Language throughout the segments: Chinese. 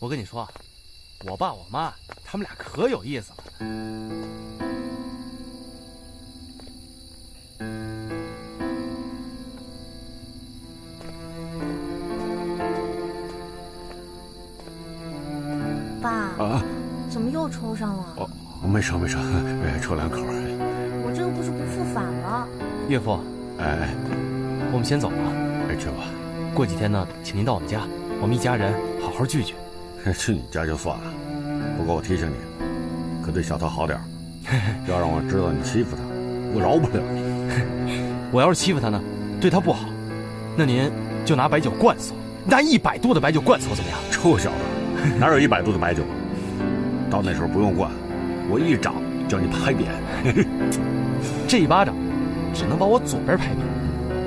我跟你说，我爸我妈他们俩可有意思了。爸啊，怎么又抽上了？哦，没事，抽两口。我这又不是不复返了。岳父，哎，我们先走了。哎，去吧。过几天呢，请您到我们家，我们一家人好好聚聚。去你家就算了，不过我提醒你，可对小桃好点，要让我知道你欺负她，我饶不了你。我要是欺负她呢，对她不好，那您就拿白酒灌死我，拿100度的白酒灌死我怎么样？臭小子，哪有100度的白酒？到那时候不用灌，我一掌叫你拍扁。这一巴掌只能把我左边拍扁，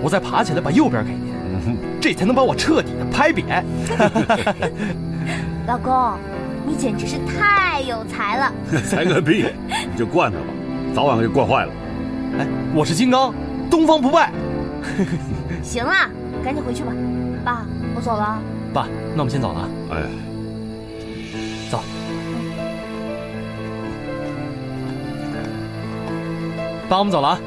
我再爬起来把右边给您，这才能把我彻底的拍扁。老公，你简直是太有才了！才个屁！你就惯他吧，早晚给惯坏了。哎，我是金刚，东方不败。行了，赶紧回去吧。爸，我走了。爸，那我们先走了啊。哎，走。爸，我们走了啊。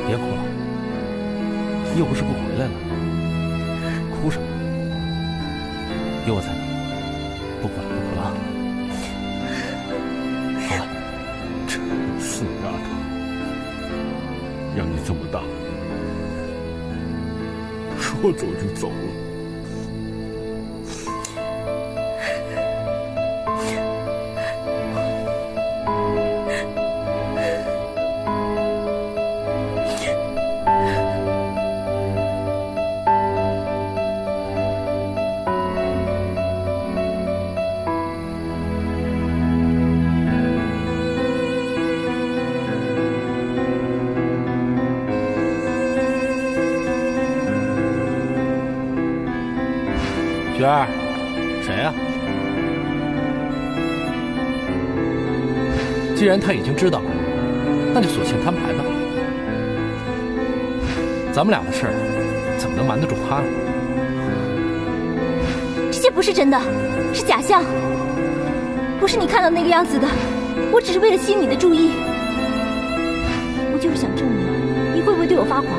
别哭了，又不是不回来了，哭什么？有我在呢，不哭了，不哭了啊！好了，这死丫头，养你这么大，说走就走了。雪儿，谁呀？既然他已经知道了，那就索性摊牌吧。咱们俩的事儿怎么能瞒得住他呢？这些不是真的，是假象，不是你看到那个样子的。我只是为了吸引你的注意，我就是想证明你会不会对我发狂。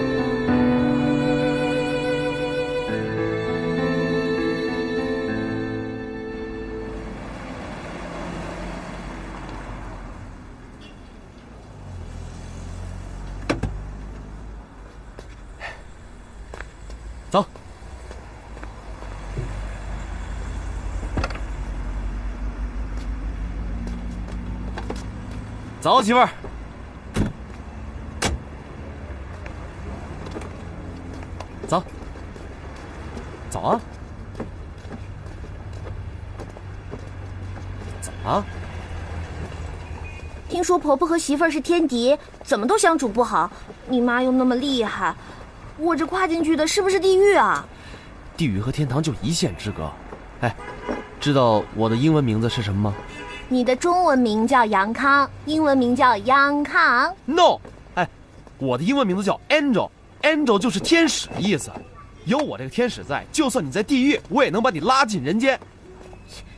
走。走，媳妇儿。走。走啊。怎么了？听说婆婆和媳妇儿是天敌，怎么都相处不好。你妈又那么厉害，我这跨进去的是不是地狱啊？地狱和天堂就一线之隔。哎，知道我的英文名字是什么吗？你的中文名叫杨康，英文名叫央康。 No， 哎，我的英文名字叫 Angel，Angel 就是天使的意思。有我这个天使在，就算你在地狱，我也能把你拉进人间。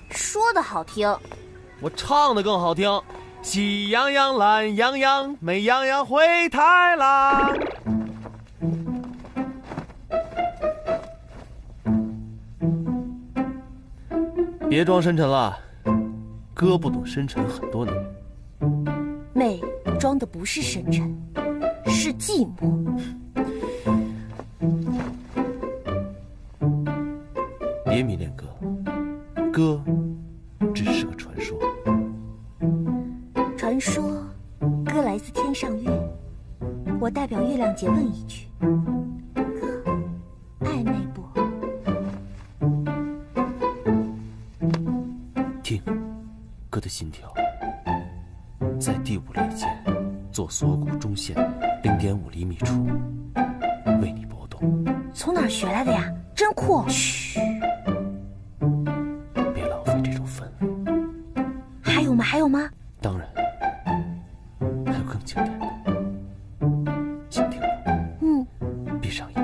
说的好听，我唱的更好听。喜羊羊懒羊羊，美羊羊灰太狼。别装深沉了，哥不懂深沉很多年。妹装的不是深沉，是是寂寞。别迷恋歌，歌只是个传说。传说，歌来自天上月，我代表月亮节问一句：歌暧昧不？听，歌的心跳在第5肋间，左锁骨中线0.5厘米处为你搏动。从哪儿学来的呀？真酷！嘘，别浪费这种氛围。还有吗？还有吗？当然，还有更经典的，请听我。闭上眼，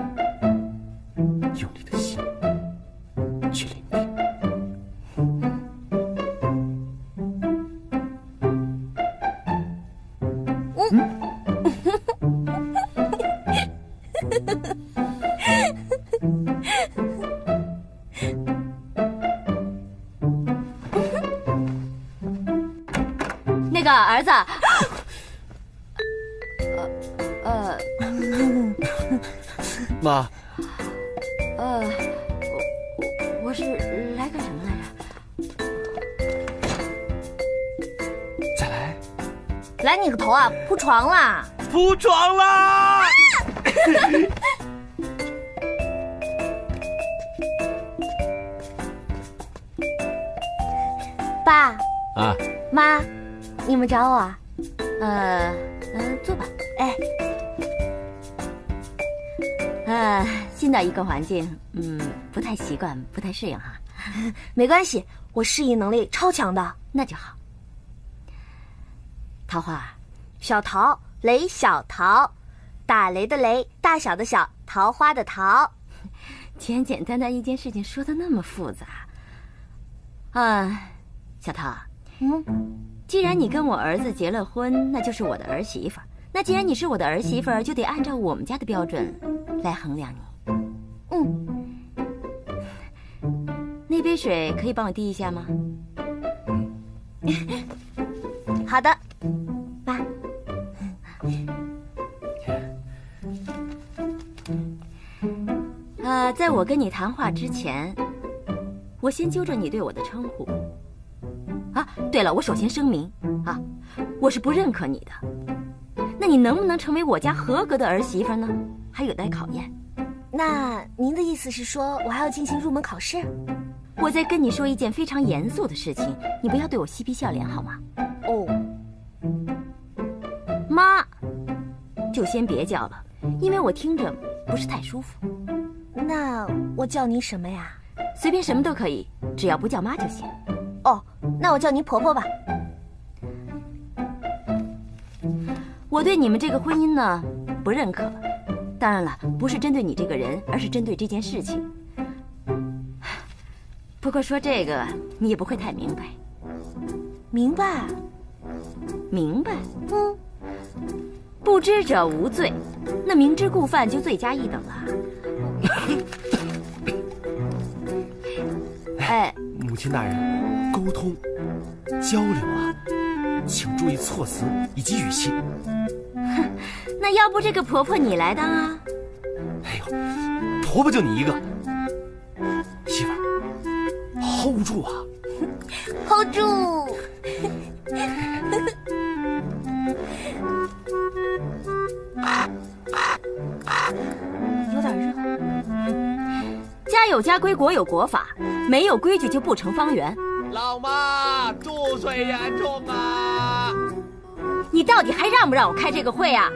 用你的心去聆听。那个儿子，妈，我是来干什么来着？再来，来你个头啊！铺床啦！铺床啦！爸啊，妈，你们找我啊？坐吧。哎，新到一个环境，不太习惯，不太适应哈。没关系，我适应能力超强的。那就好。桃花，小桃，雷小桃，打雷的雷，大小的小，桃花的桃。简简单单一件事情说的那么复杂。小桃，既然你跟我儿子结了婚，那就是我的儿媳妇儿。那既然你是我的儿媳妇儿，就得按照我们家的标准来衡量你。那杯水可以帮我递一下吗？好的，爸。在我跟你谈话之前，我先纠正你对我的称呼。对了，我首先声明，我是不认可你的。那你能不能成为我家合格的儿媳妇呢？还有待考验。那您的意思是说，我还要进行入门考试？我在跟你说一件非常严肃的事情，你不要对我嬉皮笑脸好吗？妈，就先别叫了，因为我听着不是太舒服。那我叫你什么呀？随便什么都可以，只要不叫妈就行。那我叫您婆婆吧。我对你们这个婚姻呢，不认可。当然了，不是针对你这个人，而是针对这件事情。不过说这个，你也不会太明白。明白？明白。不知者无罪，那明知故犯就罪加一等了。母亲大人，沟通、交流请注意措辞以及语气。那要不这个婆婆你来当啊？婆婆就你一个，媳妇儿 ，hold 住啊 ！hold 住！有点热。家有家规，国有国法，没有规矩就不成方圆。老妈，注水严重啊！你到底还让不让我开这个会啊？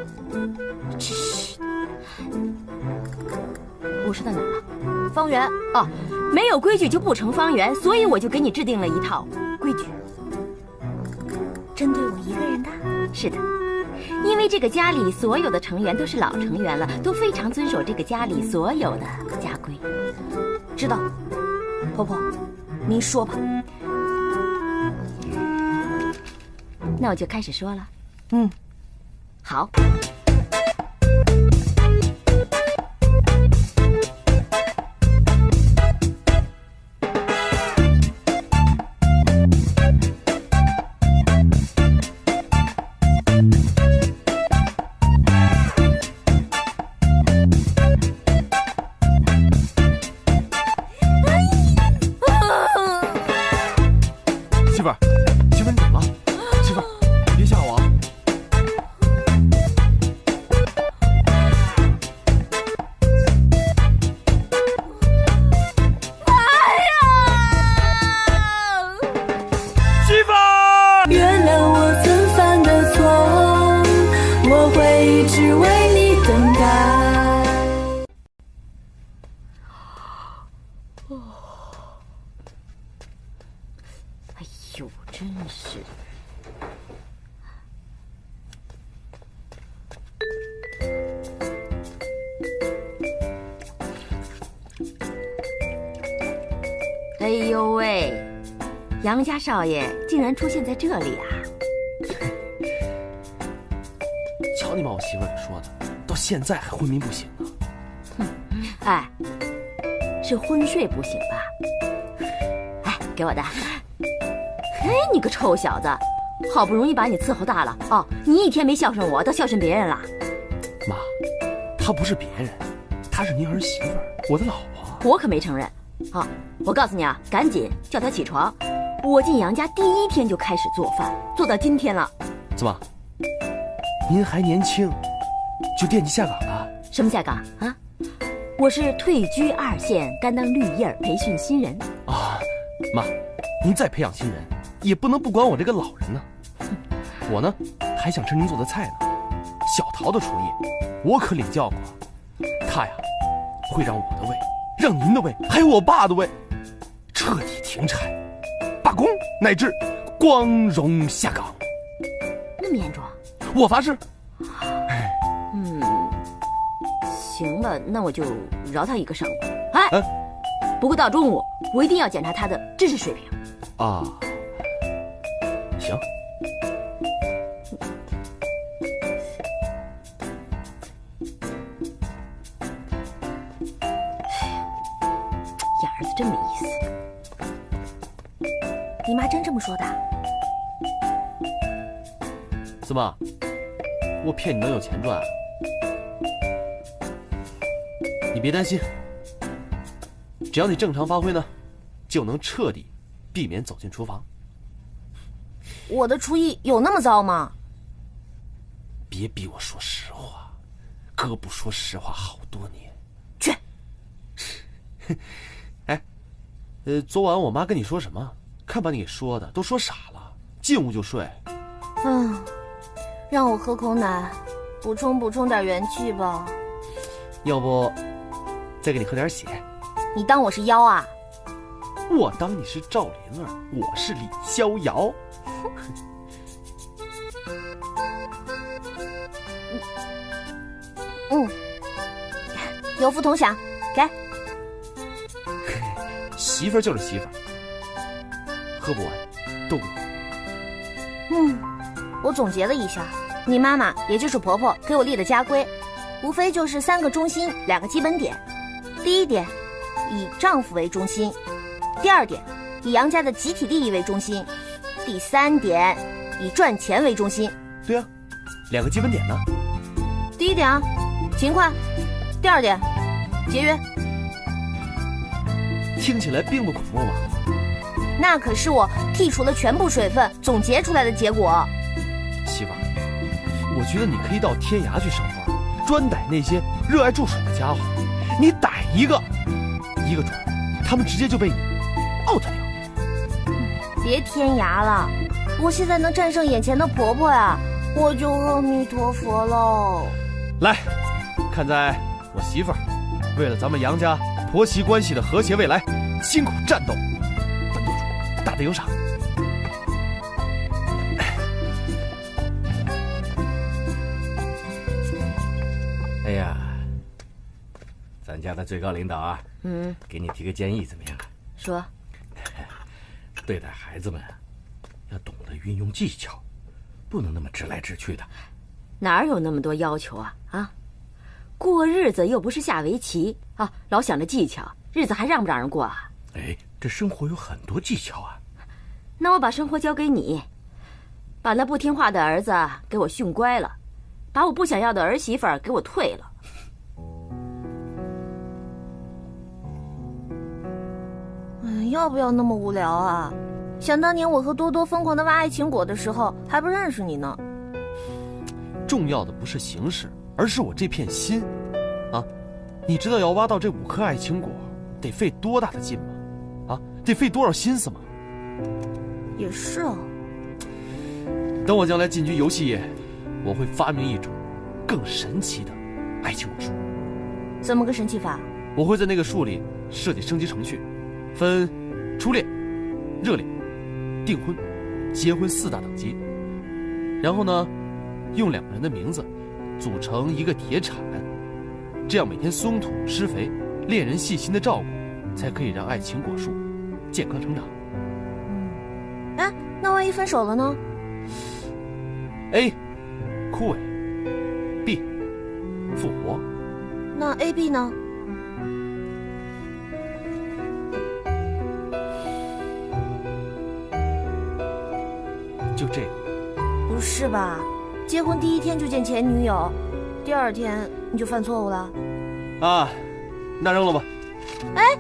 我说到哪儿了？方圆。没有规矩就不成方圆，所以我就给你制定了一套规矩。针对我一个人的？是的，因为这个家里所有的成员都是老成员了，都非常遵守这个家里所有的家规。知道。婆婆，您说吧。那我就开始说了。好。我会一直为你等待。哎呦，真是。哎呦喂，杨家少爷竟然出现在这里啊！瞧你把我媳妇儿给说的，到现在还昏迷不醒呢。哎，是昏睡不醒吧？哎，给我的。哎，你个臭小子，好不容易把你伺候大了哦，你一天没孝顺我，倒孝顺别人了。妈，她不是别人，她是您儿媳妇儿，我的老婆。我可没承认。好，我告诉你啊，赶紧叫她起床。我进杨家第一天就开始做饭，做到今天了。怎么？您还年轻，就惦记下岗了？什么下岗啊？我是退居2线，甘当绿叶培训新人啊。妈，您再培养新人，也不能不管我这个老人呢。我呢，还想吃您做的菜呢。小桃的厨艺，我可领教过。她呀，会让我的胃，让您的胃，还有我爸的胃，彻底停产、罢工，乃至光荣下岗。那么严重？我发誓。行吧，那我就饶他一个上午。哎，不过到中午我一定要检查他的知识水平。啊，行。养儿子真没意思。你妈真这么说的？怎么？我骗你能有钱赚？你别担心，只要你正常发挥呢，就能彻底避免走进厨房。我的厨艺有那么糟吗？别逼我说实话，哥不说实话好多年。去。哎，昨晚我妈跟你说什么？看把你给说的，都说傻了，进屋就睡。让我喝口奶，补充点元气吧。要不再给你喝点血？你当我是妖啊？我当你是赵灵儿，我是李逍遥。有福同享，给。媳妇儿就是媳妇儿，喝不完都给我。我总结了一下，你妈妈也就是婆婆给我立的家规，无非就是3个中心，2个基本点。第一点，以丈夫为中心；第2点，以杨家的集体利益为中心；第3点，以赚钱为中心。对啊，2个基本点呢？第1点啊，勤快；第2点，节约。听起来并不恐怖嘛。那可是我剔除了全部水分总结出来的结果。媳妇儿，我觉得你可以到天涯去上班，专逮那些热爱注水的家伙。你逮一个准，他们直接就被你 out 掉。别天涯了，我现在能战胜眼前的婆婆呀，我就阿弥陀佛喽。来，看在我媳妇儿为了咱们杨家婆媳关系的和谐未来，辛苦战斗，本舵主大得有赏。哎呀，咱家的最高领导啊，给你提个建议怎么样啊？说，对待孩子们要懂得运用技巧，不能那么直来直去的。哪有那么多要求啊？啊，过日子又不是下围棋啊，老想着技巧，日子还让不让人过啊？哎，这生活有很多技巧啊。那我把生活交给你，把那不听话的儿子给我训乖了，把我不想要的儿媳妇儿给我退了。要不要那么无聊啊？想当年我和多多疯狂的挖爱情果的时候，还不认识你呢。重要的不是形式，而是我这片心。啊，你知道要挖到这5颗爱情果得费多大的劲吗？啊，得费多少心思吗？也是啊。等我将来进军游戏业，我会发明一种更神奇的爱情果树。怎么个神奇法？我会在那个树里设计升级程序，分初恋、热恋、订婚、结婚4大等级。然后呢，用2个人的名字组成一个铁铲，这样每天松土施肥，恋人细心的照顾，才可以让爱情果树健康成长。哎，那万一分手了呢？ A 枯萎 ，B 复活。那 A、B 呢？就这个。不是吧？结婚第1天就见前女友，第2天你就犯错误了？啊，那扔了吧。哎，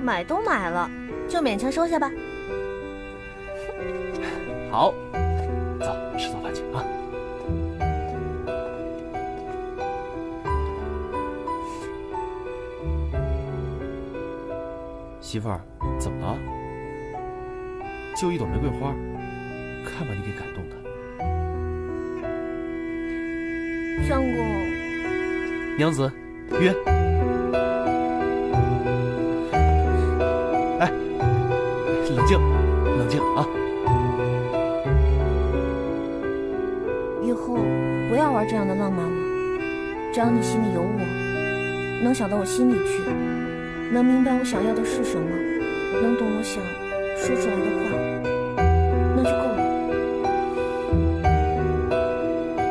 买都买了，就勉强收下吧。好，走，吃早饭去啊。媳妇儿，怎么了？就一朵玫瑰花，看把你给感动的。相公，娘子，约。哎，冷静，冷静啊！以后不要玩这样的浪漫了。只要你心里有我，能想到我心里去，能明白我想要的是什么，能懂我想说出来的话，那就够了。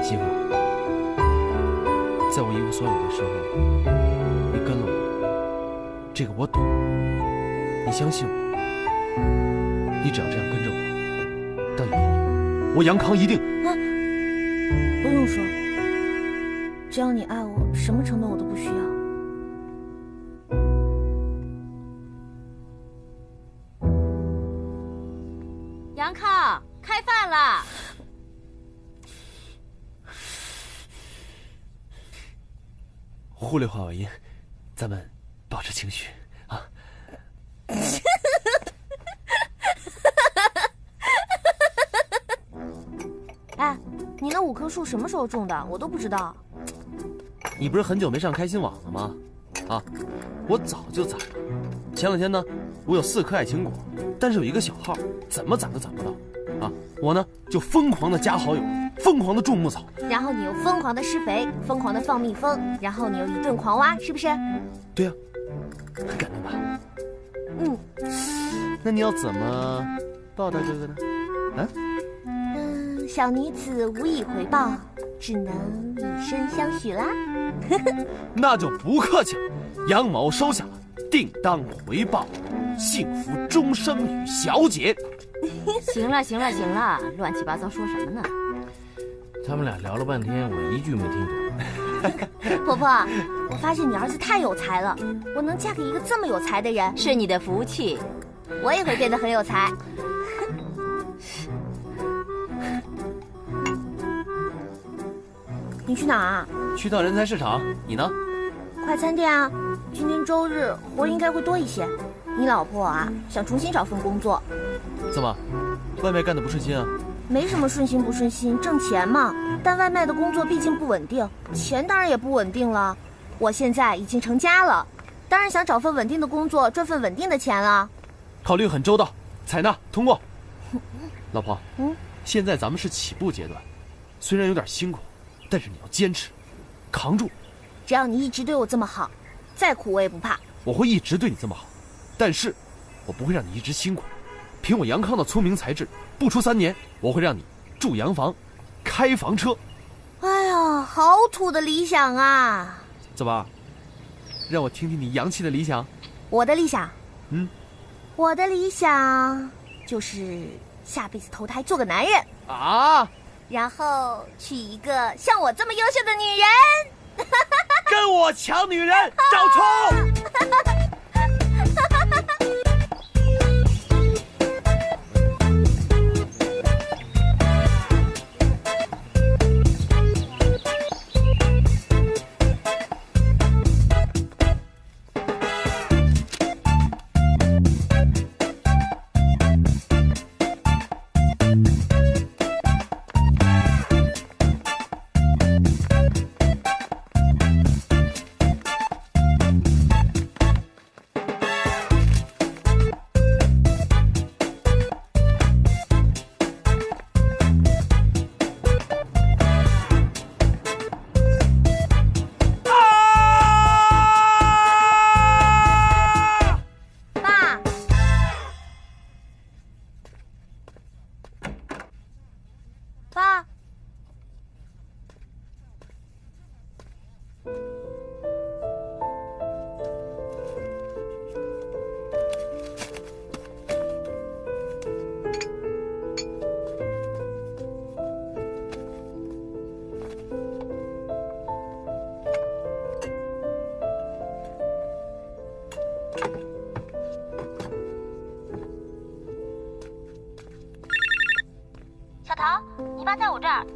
媳妇儿，在我一无所有的时候，你跟了我，这个我懂。你相信我，你只要这样跟着我，到以后我杨康一定……不用说，只要你爱我，什么承诺我都不需要。杨康，开饭了。忽略话外音，咱们保持情绪啊。哎，你那5棵树什么时候种的？我都不知道。你不是很久没上开心网了吗？啊，我早就攒了。前2天呢，我有4颗爱情果，但是有一个小号，怎么攒都攒不到。啊，我呢就疯狂的加好友，疯狂的种牧草，然后你又疯狂的施肥，疯狂的放蜜蜂，然后你又一顿狂挖，是不是？对呀，很感动吧？嗯。那你要怎么报答哥哥呢？啊？小女子无以回报，只能以身相许啦。那就不客气了，杨某收下了，定当回报，幸福终生与小姐。行了行了行了，乱七八糟说什么呢？他们俩聊了半天，我一句没听懂。婆婆，我发现你儿子太有才了，我能嫁给一个这么有才的人，是你的福气。我也会变得很有才。你去哪儿啊？去趟人才市场，你呢？快餐店啊。今天周日，活应该会多一些。你老婆啊，想重新找份工作。怎么，外卖干得不顺心啊？没什么顺心不顺心，挣钱嘛。但外卖的工作毕竟不稳定，钱当然也不稳定了。我现在已经成家了，当然想找份稳定的工作，赚份稳定的钱了。考虑很周到，采纳通过。老婆，现在咱们是起步阶段，虽然有点辛苦，但是你要坚持，扛住。只要你一直对我这么好，再苦我也不怕。我会一直对你这么好，但是我不会让你一直辛苦。凭我杨康的聪明才智，不出3年，我会让你住洋房，开房车。哎呀，好土的理想啊！怎么，让我听听你洋气的理想？我的理想，我的理想就是下辈子投胎做个男人啊，然后娶一个像我这么优秀的女人。跟我抢女人，找冲！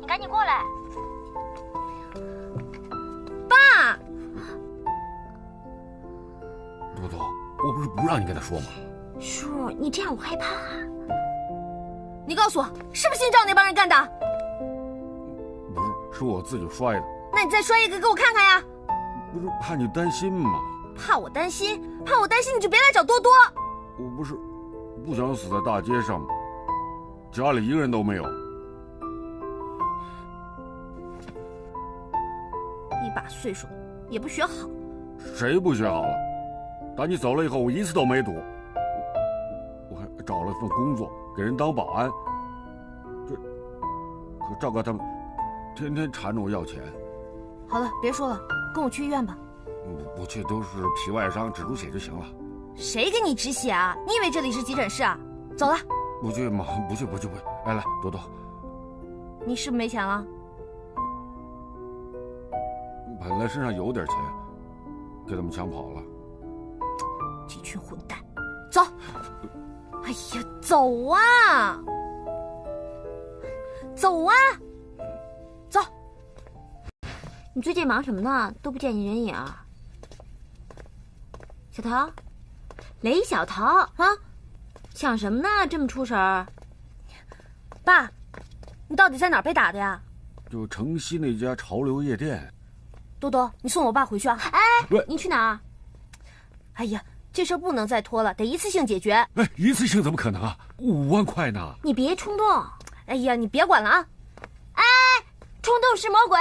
你赶紧过来。爸，多多，我不是不让你跟他说吗？叔，你这样我害怕啊。你告诉我，是不是姓赵那帮人干的？不是，是我自己摔的。那你再摔一个给我看看呀。不是怕你担心吗？怕我担心你就别来找多多。我不是不想死在大街上吗？家里一个人都没有。一把岁数也不学好。谁不学好了？打你走了以后，我一次都没赌。我还找了份工作，给人当保安。可赵哥他们天天缠着我要钱。好了，别说了，跟我去医院吧。不去都是皮外伤，止住血就行了。谁给你止血啊？你以为这里是急诊室啊？走了。不去嘛，不去。来，多多，你是不是没钱了？本来身上有点钱，给他们抢跑了。这群混蛋，走！哎呀，走啊！走啊！走！你最近忙什么呢？都不见你人影啊。小桃，雷小桃啊，想什么呢？这么出神儿。爸，你到底在哪儿被打的呀？就城西那家潮流夜店。多多，你送我爸回去啊！哎，你去哪儿？哎呀，这事儿不能再拖了，得一次性解决。哎，一次性怎么可能啊？5万块呢！你别冲动。哎呀，你别管了啊！哎，冲动是魔鬼。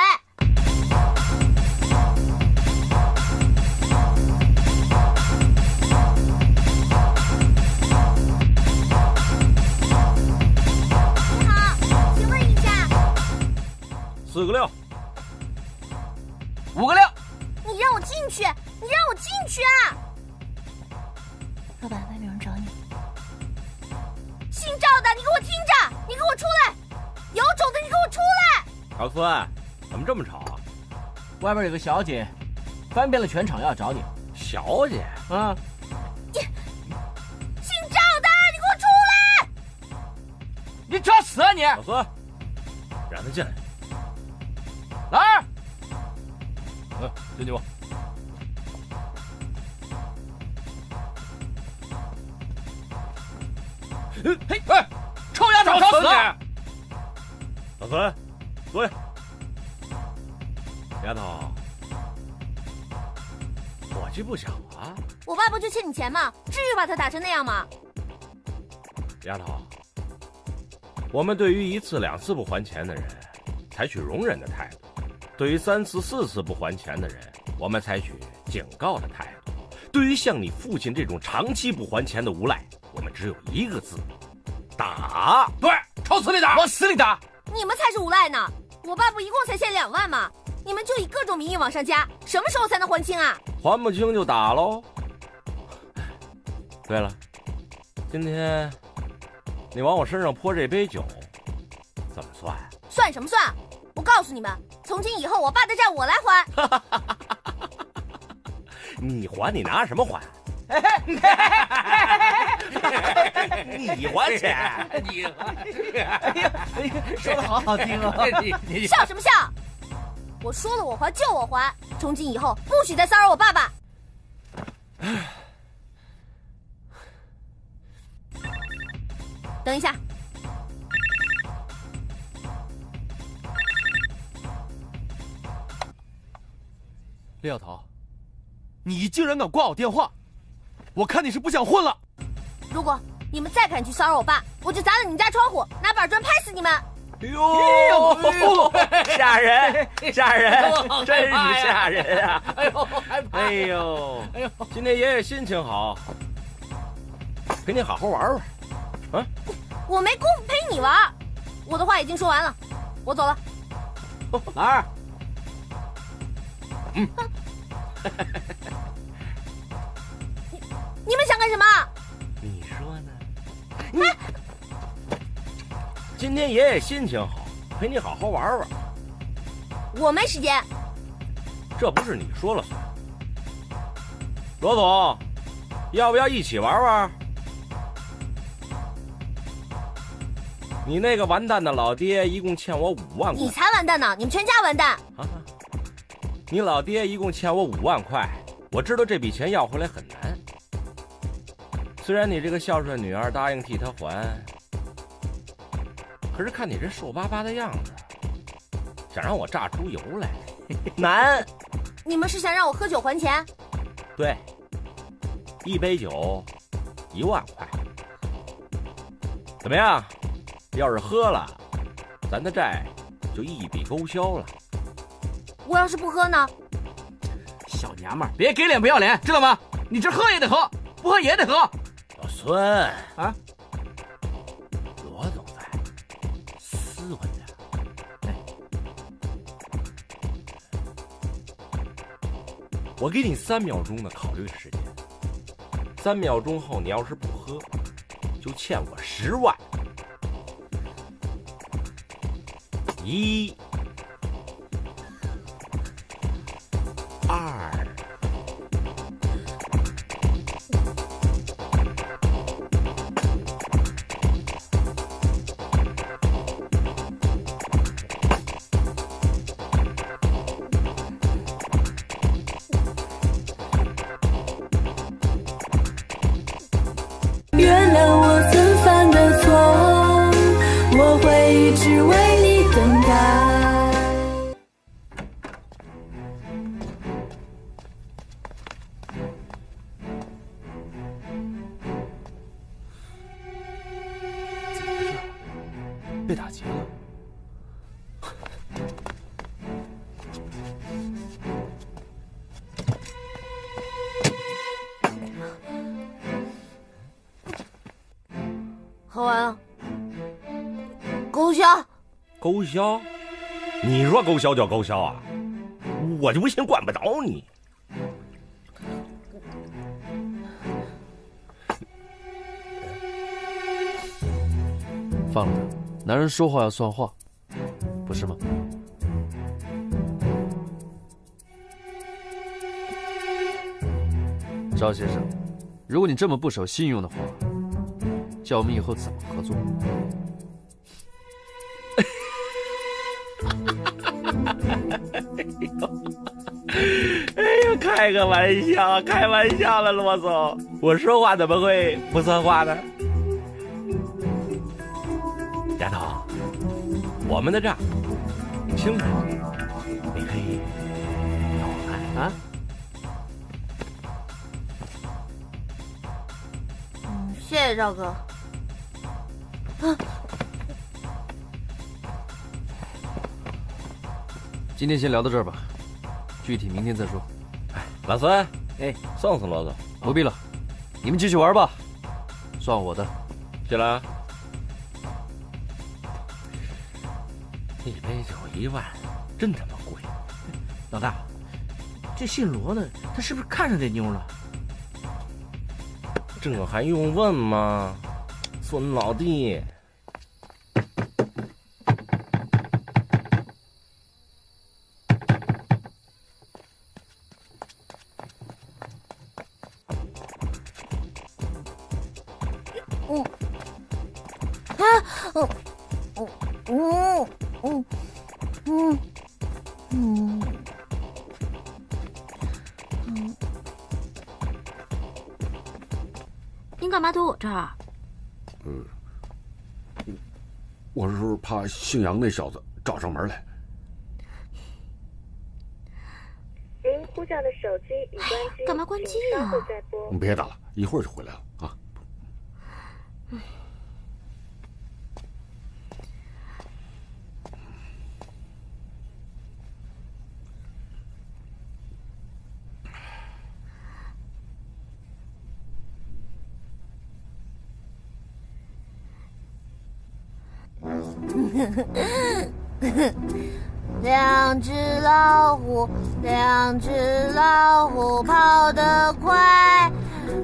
你好，请问一下4个6， 5个6。你让我进去，你让我进去啊！老板，外面有人找你。姓赵的，你给我听着，你给我出来！有种的，你给我出来！老孙，怎么这么吵啊？外边有个小姐，翻遍了全场要找你。小姐，啊，姓赵的，你给我出来！你找死啊你！老孙，让他进来。老二，进去吧。嘿，喂，臭丫头，找死！老孙，坐下。丫头，伙计不小啊。我爸不就欠你钱吗？至于把他打成那样吗？丫头，我们对于1次2次不还钱的人，采取容忍的态度；对于3次4次不还钱的人，我们采取警告的态度；对于像你父亲这种长期不还钱的无赖，我们只有一个字：打。对，朝死里打，往死里打。你们才是无赖呢！我爸不一共才欠2万吗？你们就以各种名义往上加，什么时候才能还清啊？还不清就打喽。对了，今天你往我身上泼这杯酒，怎么算？算什么算？我告诉你们，从今以后我爸的债我来还。你还？你拿什么还？你还钱？你，哎呀，说的好好听啊！你笑什么笑？我说了我还就我还，从今以后不许再骚扰我爸爸。等一下，李小桃，你竟然敢挂我电话，我看你是不想混了。如果你们再敢去骚扰我爸，我就砸了你们家窗户，拿板砖拍死你们！哎呦，吓人，吓人，真是吓人啊！哎呦，害怕！哎呦，今天爷爷心情好，陪你好好玩玩。啊，我没功夫陪你玩，我的话已经说完了，我走了。老二，你们想干什么？你说呢？今天爷爷心情好，陪你好好玩玩。我没时间。这不是你说了算。罗总，要不要一起玩玩？你那个完蛋的老爹一共欠我5万块。你才完蛋呢！你们全家完蛋！啊！你老爹一共欠我5万块，我知道这笔钱要回来很难。虽然你这个孝顺女儿答应替他还，可是看你这瘦巴巴的样子，想让我榨出油来，难。你们是想让我喝酒还钱？对，1杯酒1万块，怎么样？要是喝了，咱的债就一笔勾销了。我要是不喝呢？小娘们儿，别给脸不要脸，知道吗？你这喝也得喝，不喝也得喝。老孙啊，罗总在，斯文点。我给你3秒钟的考虑时间，3秒钟后你要是不喝，就欠我10万。1、2。原谅我曾犯的错，我会一直为你等待。怎么回事？被打劫了？喝完了，勾销。勾销？你说勾销就勾销啊？我就不信管不着你。放了他，男人说话要算话，不是吗？赵先生，如果你这么不守信用的话，叫我们以后怎么合作？哎呦，开个玩笑，开玩笑了，罗总，我说话怎么会不算话呢？丫头，我们的账清楚，你可以让我看啊。谢谢赵哥。今天先聊到这儿吧，具体明天再说。哎，老孙，哎，送送罗总。不必了，你们继续玩吧，算我的。谢了啊。1杯酒1万，真他妈贵！老大，这姓罗的，他是不是看上这妞了？这还用问吗，孙老弟？您干嘛躲我这儿？我是怕姓杨那小子找上门来。您呼叫的手机已关机，干嘛关机请稍后啊？再拨。你别打了，一会儿就回来了啊。两只老虎，两只老虎，跑得快，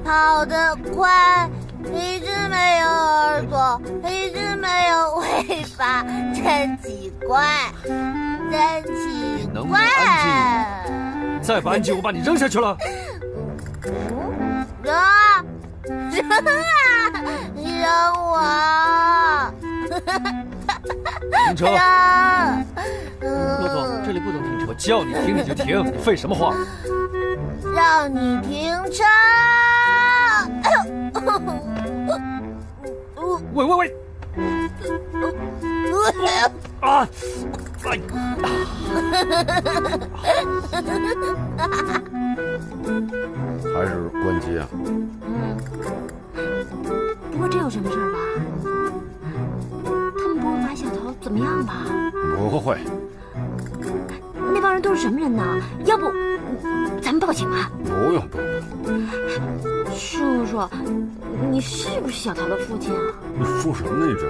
跑得快。一只没有耳朵，一只没有尾巴，真奇怪，真奇能不能怪。安静？再不安静，我把你扔下去了。扔啊！扔啊！扔我！停车！骆驼，这里不能停车。我叫你停你就停，你废什么话？让你停车！喂喂喂！啊！哎！还是关机啊？不过这有什么事儿吧？他们不会把小桃怎么样吧？不会。那帮人都是什么人呢？要不咱们报警吧？不用。叔叔，你是不是小桃的父亲啊？你说什么呢？你这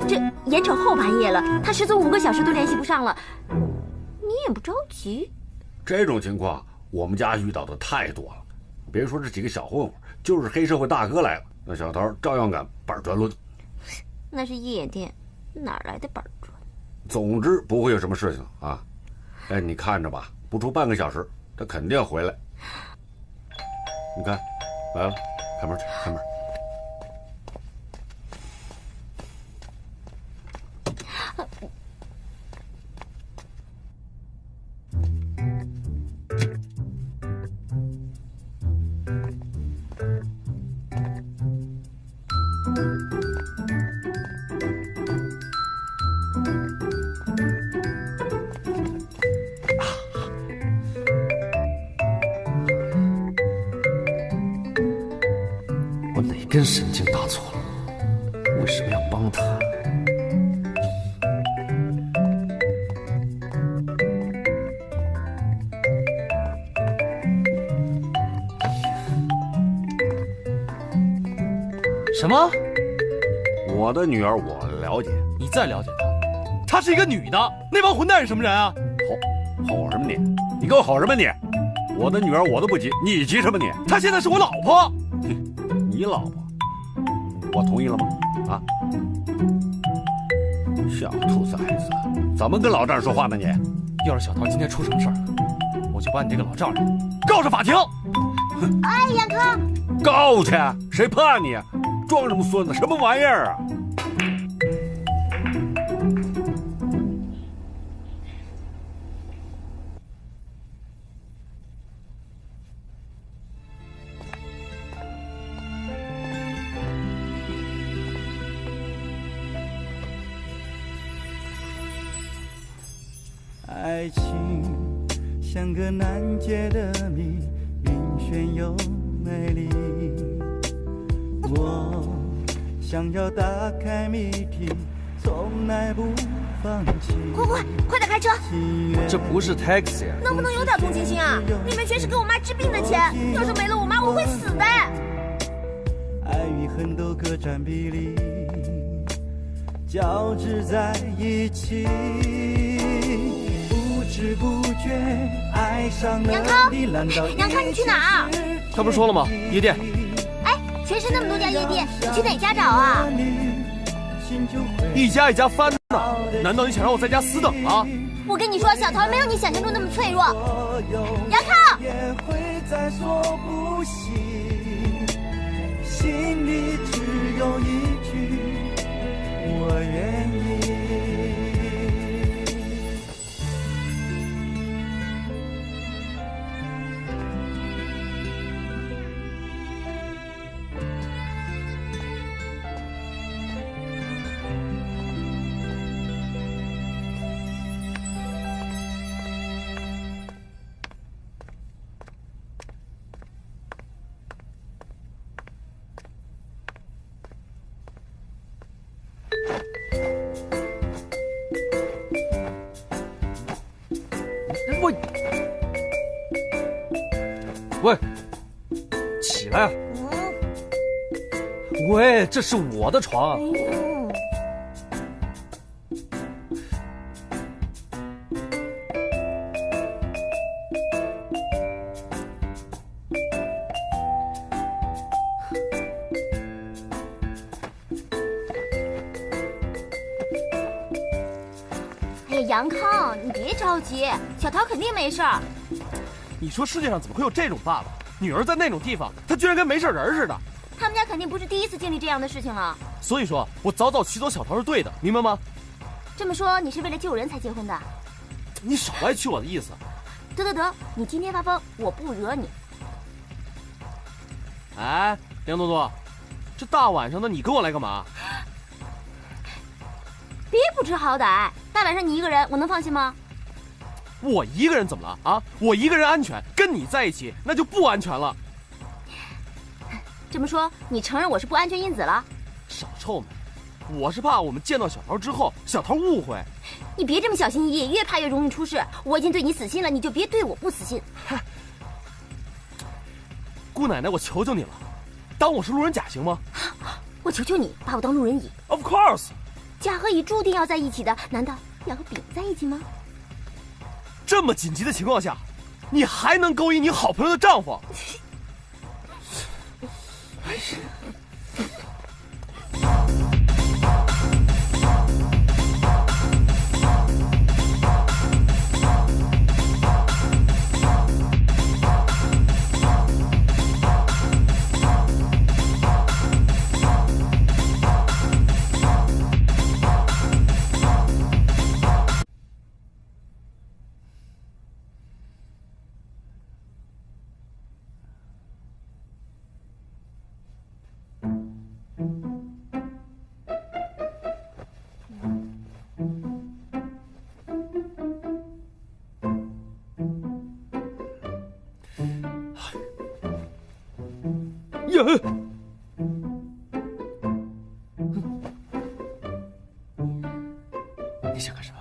这眼瞅后半夜了，他失踪5个小时都联系不上了，你也不着急？这种情况我们家遇到的太多了，别说这几个小混混，就是黑社会大哥来了，那小桃照样敢板砖抡。那是夜店，哪来的板砖？总之不会有什么事情啊。哎，你看着吧，不出半个小时，他肯定回来。你看，来了，开门去，开门。我哪根神经打错了？为什么要帮他？什么？我的女儿我了解。你再了解她，她是一个女的。那帮混蛋是什么人啊？吼什么你？你给我吼什么你？我的女儿我都不急，你急什么你？她现在是我老婆。你老婆？我同意了吗？啊？小兔崽子，怎么跟老丈人说话呢你？要是小桃今天出什么事儿，我就把你这个老丈人告上法庭。哎，杨康，告去，谁怕你？装什么孙子？什么玩意儿啊？爱情像个难解的谜，晕眩又美丽。我想要打开谜题，从来不放弃。快点开车！这不是 taxi 啊！能不能有点同情心啊？里面全是给我妈治病的钱，要是没了我妈，我会死的。爱与恨都各占比例，交织在一起。不知不觉爱上了你。杨康，你去哪儿？他不是说了吗？夜店。哎，全市那么多家夜店，你去哪家找啊？一家一家翻呢，难道你想让我在家死等吗？我跟你说，小桃没有你想象中那么脆弱。杨康，也会再说不行，心里只有一句我愿意。喂，起来啊！喂，这是我的床。哎呀，杨康，你别着急，小桃肯定没事儿。你说世界上怎么会有这种爸爸？女儿在那种地方，他居然跟没事人似的。他们家肯定不是第一次经历这样的事情了。所以说我早早娶走小桃是对的，明白吗？这么说，你是为了救人才结婚的？你少歪曲我的意思。得，你今天发疯，我不惹你。哎，梁多多，这大晚上的你跟我来干嘛？别不知好歹，大晚上你一个人，我能放心吗？我一个人怎么了啊？我一个人安全，跟你在一起那就不安全了。这么说，你承认我是不安全因子了？少臭美，我是怕我们见到小桃之后，小桃误会。你别这么小心翼翼，越怕越容易出事。我已经对你死心了，你就别对我不死心。姑奶奶，我求求你了，当我是路人甲行吗？我求求你，把我当路人乙。Of course。甲和乙注定要在一起的，难道要和丙在一起吗？这么紧急的情况下，你还能勾引你好朋友的丈夫？你想干什么？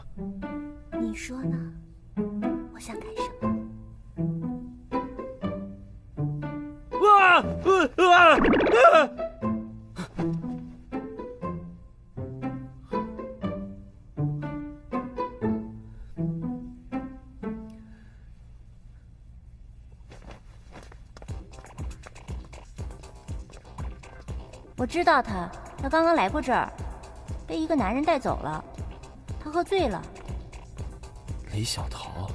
你说呢？我想干什么？我知道他刚刚来过这儿，被一个男人带走了。他喝醉了。李小桃，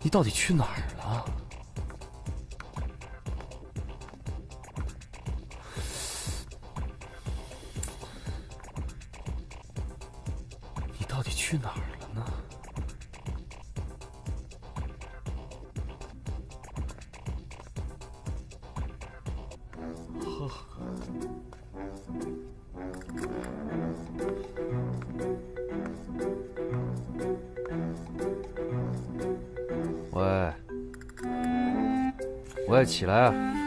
你到底去哪儿了？你到底去哪儿了呢？喂，起来啊！